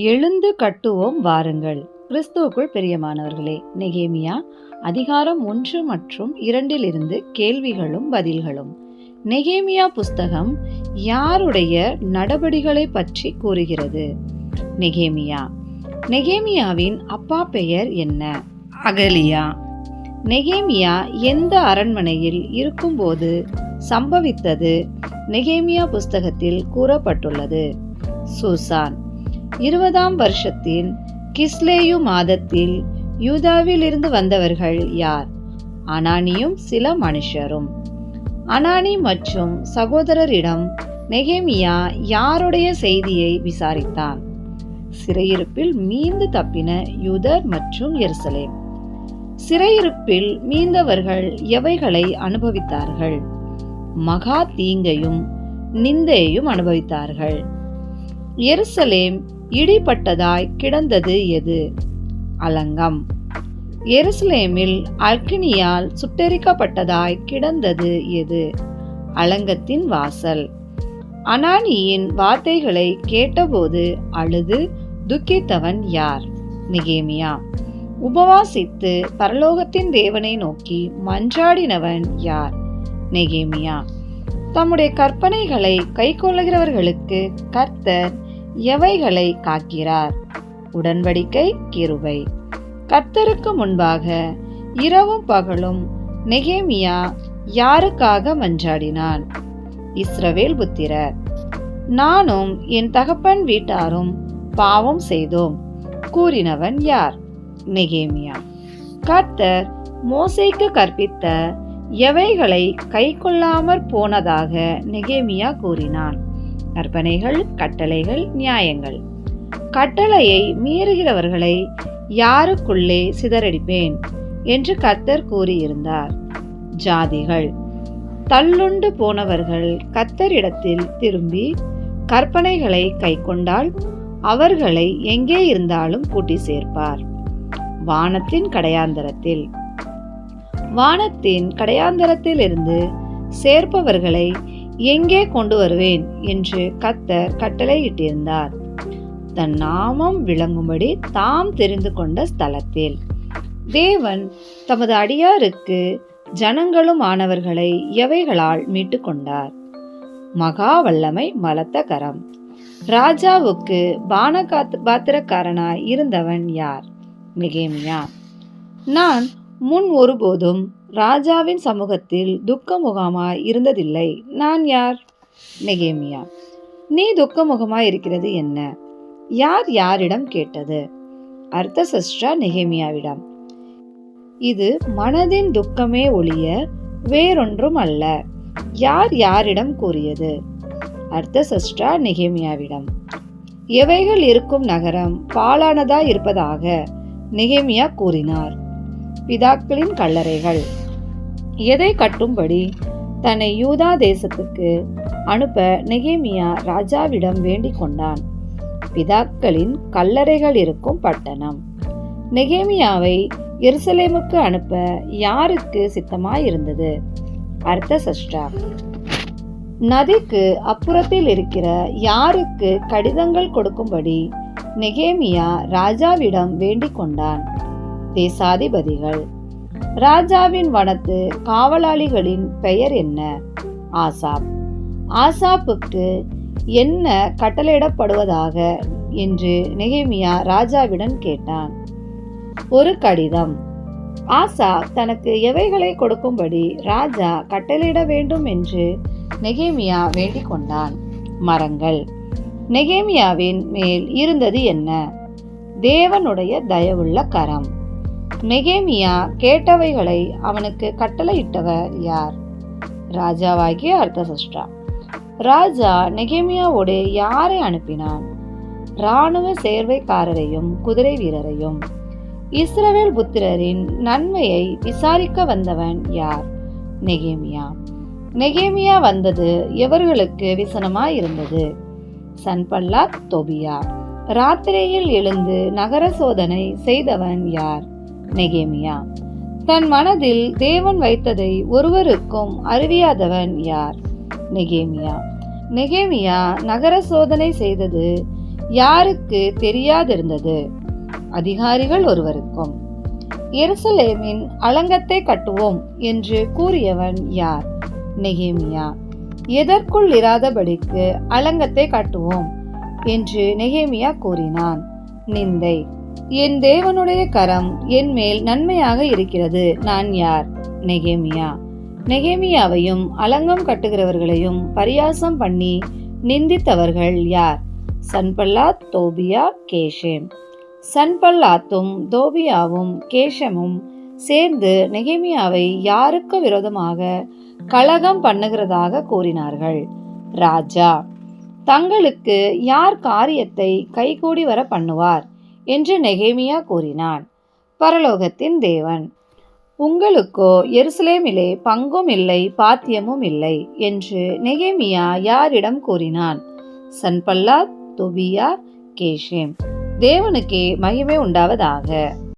எழுந்து கட்டுவோம் வாருங்கள். கிறிஸ்துவுக்குள் பிரியமானவர்களே, நெகேமியா அதிகாரம் 1 மற்றும் 2 கேள்விகளும் பதில்களும். நெகேமியா புஸ்தகம் யாருடைய நடபடிகளை பற்றி கூறுகிறது? நெகேமியாவின் அப்பா பெயர் என்ன? அகலியா. நெகேமியா எந்த அரண்மனையில் இருக்கும்போது சம்பவித்தது நெகேமியா புஸ்தகத்தில் கூறப்பட்டுள்ளது? சூசான். 20ஆம் வருஷத்தின் கிஸ்லேயு மாதத்தில் யூதாவில் இருந்து வந்தவர்கள் யார்? அனானியும் சில மனுஷரும். அனானி மற்றும் சகோதரரிடம் நெகேமியா யாருடைய செய்தியை விசாரித்தான்? சிறையிருப்பில் மீண்டு தப்பின யூதர் மற்றும் எருசலேம். சிறையிருப்பில் மீண்டவர்கள் எவைகளை அனுபவித்தார்கள்? மகா தீங்கையும் நிந்தையையும் அனுபவித்தார்கள். எருசலேம் இடிபட்டதாய் கிடந்தது எது? அலங்கம். எருசலேமில் அக்கினியால் சுட்டெரிக்கப்பட்டதாய் கிடந்தது எது? அலங்கத்தின் வாசல். அனானியின் வார்த்தைகளை கேட்டபோது அழுது துக்கித்தவன் யார்? நெகேமியா. உபவாசித்து பரலோகத்தின் தேவனை நோக்கி மன்றாடினவன் யார்? நெகேமியா. தம்முடைய கற்பனைகளை கைக்கொள்ளுகிறவர்களுக்கு கர்த்தர் எவைகளை காக்கிறார்? உடன்படிக்கை கிருபை. கர்த்தருக்கு முன்பாக இரவும் பகலும் நெகேமியா யாருக்காக மன்றாடினான்? இஸ்ரவேல் புத்திரர். நானும் என் தகப்பன் வீட்டாரும் பாவம் செய்தோம் கூறினவன் யார்? நெகேமியா. கர்த்தர் மோசேக்கு கற்பித்த எவைகளை கை கொள்ளாமற் போனதாக நெகேமியா கூறினான்? கற்பனைகள், கட்டளைகள், நியாயங்கள். கட்டளையை மீறுகிறவர்களை யாருக்குள்ளே சிதறடிப்பேன் என்று கர்த்தர் கூறியிருந்தார்? ஜாதிகள். தள்ளுண்டு போனவர்கள் கர்த்தரிடத்தில் திரும்பி கற்பனைகளை கை கொண்டால் அவர்களை எங்கே இருந்தாலும் கூட்டி சேர்ப்பார். வானத்தின் கடையாந்தரத்தில். வானத்தின் கடையாந்தரத்தில் இருந்து சேர்ப்பவர்களை எங்கே கொண்டு வருவேன் என்று கர்த்தர் கட்டளையிட்டிருந்தார்? தன் நாமம் விளங்கும்படி தாம் தெரிந்து கொண்ட ஸ்தலத்தில். தேவன் தமது அடியாருக்கு ஜனங்களும் ஆனவர்களை எவைகளால் மீட்டு கொண்டார்? மகா வல்லமை பலத்த கரம். ராஜாவுக்கு பாத்திரக்காரனாய் இருந்தவன் யார்? நெகேமியா. நான் முன் ஒருபோதும் ராஜாவின் சமூகத்தில் துக்கமுகமாய் இருந்ததில்லை. நான் யார்? நெகேமியா. நீ துக்கமுகமாய் இருக்கிறது என்ன? யார் யாரிடம் கேட்டது? அர்தசஷ்டா நெகேமியாவிடம். இது மனதின் துக்கமே ஒழிய வேறொன்றும் அல்ல. யார் யாரிடம் கூறியது? அர்தசஷ்டா நெகேமியாவிடம். எவைகள் இருக்கும் நகரம் பாழானதாய் இருப்பதாக நெகேமியா கூறினார்? பிதாக்களின் கல்லறைகள். எதை கட்டும்படி தன்னை யூதா தேசத்துக்கு அனுப்ப நெகேமியா ராஜாவிடம் வேண்டிக் கொண்டான்? பிதாக்களின் கல்லறைகள் இருக்கும் பட்டணம். நெகேமியாவை எருசலேமுக்கு அனுப்ப யாருக்கு சித்தமாயிருந்தது? அர்தசஷ்டா. நதிக்கு அப்புறத்தில் இருக்கிற யாருக்கு கடிதங்கள் கொடுக்கும்படி நெகேமியா ராஜாவிடம் வேண்டிக் கொண்டான்? தேசாதிபதிகள். ராஜாவின் வனத்து காவலாளிகளின் பெயர் என்ன? ஆசாப். ஆசாப்புக்கு என்ன கட்டளையிடப்படுவதாக என்று நெகேமியா ராஜாவிடம் கேட்டான்? ஒரு கடிதம். ஆசா தனக்கு எவைகளை கொடுக்கும்படி ராஜா கட்டளையிட வேண்டும் என்று நெகேமியா வேண்டிக் கொண்டான்? மரங்கள். நெகேமியாவின் மேல் இருந்தது என்ன? தேவனுடைய தயவுள்ள கரம். நெகேமியா கேட்டவைகளை அவனுக்கு கட்டளையிட்டவர் யார்? ராஜாவாகிய அர்தசஷ்டா. ராஜா நெகேமியாவோடு யாரை அனுப்பினான்? இராணுவ சேர்வைக்காரரையும் குதிரை வீரரையும். இஸ்ரவேல் புத்திரரின் நன்மையை விசாரிக்க வந்தவன் யார்? நெகேமியா. நெகேமியா வந்தது எவர்களுக்கு விசனமாயிருந்தது? சன்பல்லாத், தொபியா. ராத்திரியில் எழுந்து நகர சோதனை செய்தவன் யார்? நெகேமியா. தன் மனதில் தேவன் வைத்ததை ஒருவருக்கும் அறிவியாதவன் யார்? நெகேமியா. நெகேமியா நகர சோதனை செய்தது யாருக்கு தெரியாதிருந்தது? அதிகாரிகள் ஒருவருக்கும். எருசலேமின் அலங்கத்தை கட்டுவோம் என்று கூறியவன் யார்? நெகேமியா. எதற்குள் இராதபடிக்கு அலங்கத்தை கட்டுவோம் என்று நெகேமியா கூறினான்? நிந்தை. என் தேவனுடைய கரம் என் மேல் நன்மையாக இருக்கிறது. நான் யார்? நெகேமியா. நெகேமியாவையும் அலங்கம் கட்டுகிறவர்களையும் பரியாசம் பண்ணி நிந்தித்தவர்கள் யார்? சன்பல்லாத், தோபியா, கேஷேம். சன்பல்லாத்தும் தோபியாவும் கேஷமும் சேர்ந்து நெகேமியாவை யாருக்கு விரோதமாக கலகம் பண்ணுகிறதாக கூறினார்கள்? ராஜா. தங்களுக்கு யார் காரியத்தை கைகூடி வர பண்ணுவார் என்று நெகேமியா கூறினான்? பரலோகத்தின் தேவன். உங்களுக்கோ எருசலேமிலே பங்கும் இல்லை பாத்தியமும் இல்லை என்று நெகேமியா யாரிடம் கூறினான்? சன்பல்லாத், தொபியா, கேஷேம். தேவனுக்கே மகிமை உண்டாவதாக.